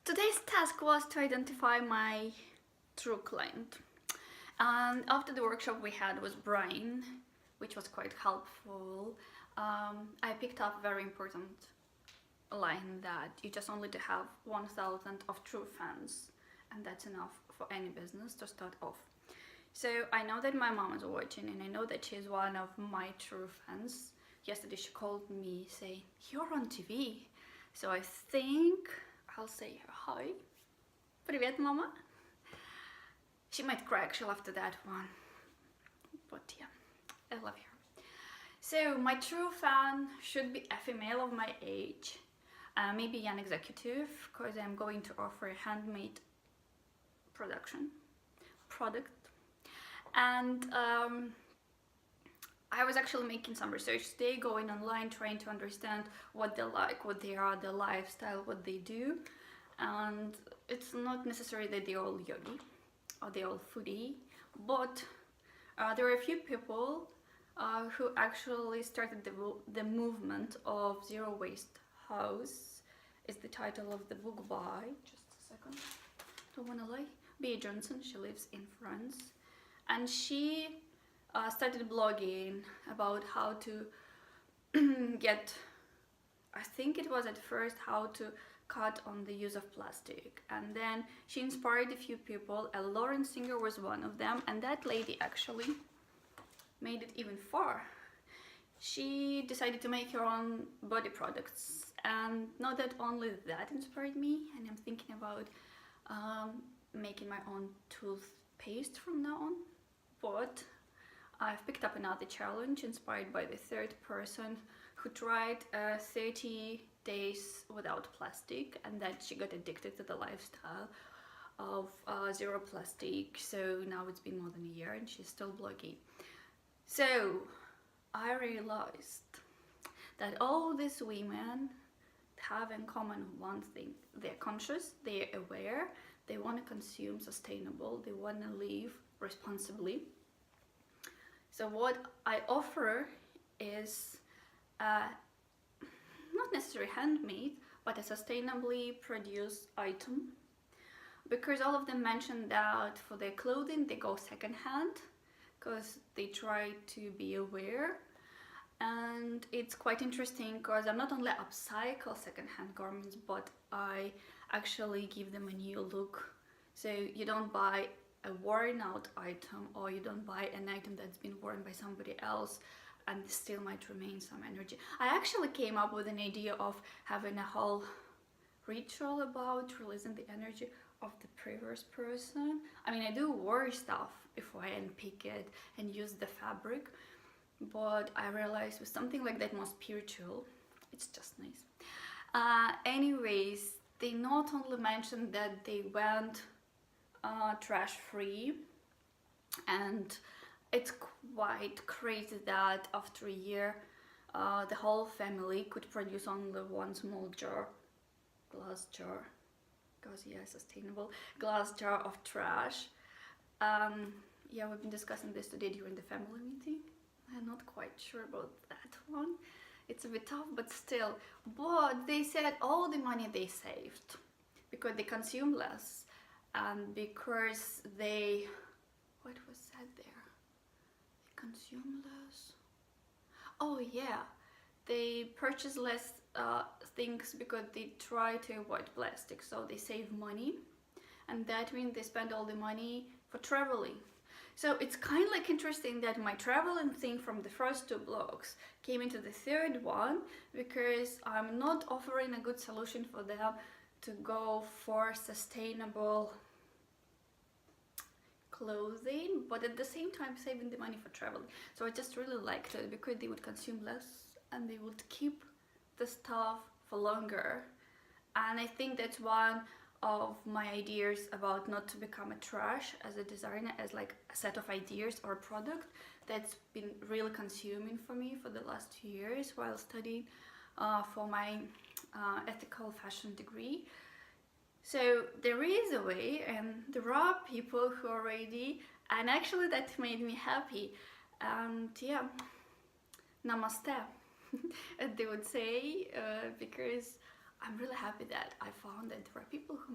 Today's task was to identify my true client. And after the workshop we had with Brian, which was quite helpful, I picked up a very important line that you just only to have 1,000 of true fans, and that's enough for any business to start off. So I know that my mom is watching, and I know that she's one of my true fans. Yesterday she called me saying, "You're on TV." So I think I'll say her hi. Привет, mama. She might cry actually after that one, but yeah, I love her. So my true fan should be a female of my age, maybe an executive, because I'm going to offer a handmade product. And I was actually making some research today, going online, trying to understand what they like, what they are, their lifestyle, what they do. And it's not necessary that they're all yogi or they're all foodie, but there are a few people who actually started the movement of Zero Waste House. Is the title of the book by, just a second, don't wanna lie, B. Johnson. She lives in France, and she started blogging about how to get, I think it was at first how to cut on the use of plastic, and then she inspired a few people, and Lauren Singer was one of them, and that lady actually made it even far. She decided to make her own body products, and not that only that inspired me, and I'm thinking about making my own toothpaste from now on, but I've picked up another challenge inspired by the third person who tried 30 days without plastic, and then she got addicted to the lifestyle of zero plastic. So now it's been more than a year and she's still blogging. So I realized that all these women have in common one thing: they're conscious, they're aware, they want to consume sustainable, they want to live responsibly. So what I offer is not necessarily handmade, but a sustainably produced item, because all of them mention that for their clothing they go secondhand because they try to be aware. And it's quite interesting because I'm not only upcycle secondhand garments, but I actually give them a new look. So you don't buy a worn out item, or you don't buy an item that's been worn by somebody else and still might remain some energy. I actually came up with an idea of having a whole ritual about releasing the energy of the previous person. I mean, I do wear stuff before I unpick it and use the fabric, but I realized with something like that more spiritual, it's just nice. Anyways, they not only mentioned that they went trash free, and it's quite crazy that after a year the whole family could produce only one small glass jar, because yeah, sustainable glass jar of trash. Yeah, we've been discussing this today during the family meeting. I'm not quite sure about that one. It's a bit tough, but still. But they said all the money they saved because they consume less, and because they, what was said there? They consume less. Oh yeah, they purchase less things because they try to avoid plastic, so they save money, and that means they spend all the money for traveling. So it's kind of like interesting that my traveling thing from the first two blogs came into the third one, because I'm not offering a good solution for them to go for sustainable clothing, but at the same time saving the money for traveling. So I just really liked it because they would consume less and they would keep the stuff for longer. And I think that's one of my ideas about not to become a trash as a designer, as like a set of ideas or product that's been really consuming for me for the last 2 years while studying for my ethical fashion degree. So there is a way, and there are people who are ready, and actually that made me happy. And yeah, namaste they would say, because I'm really happy that I found that there are people who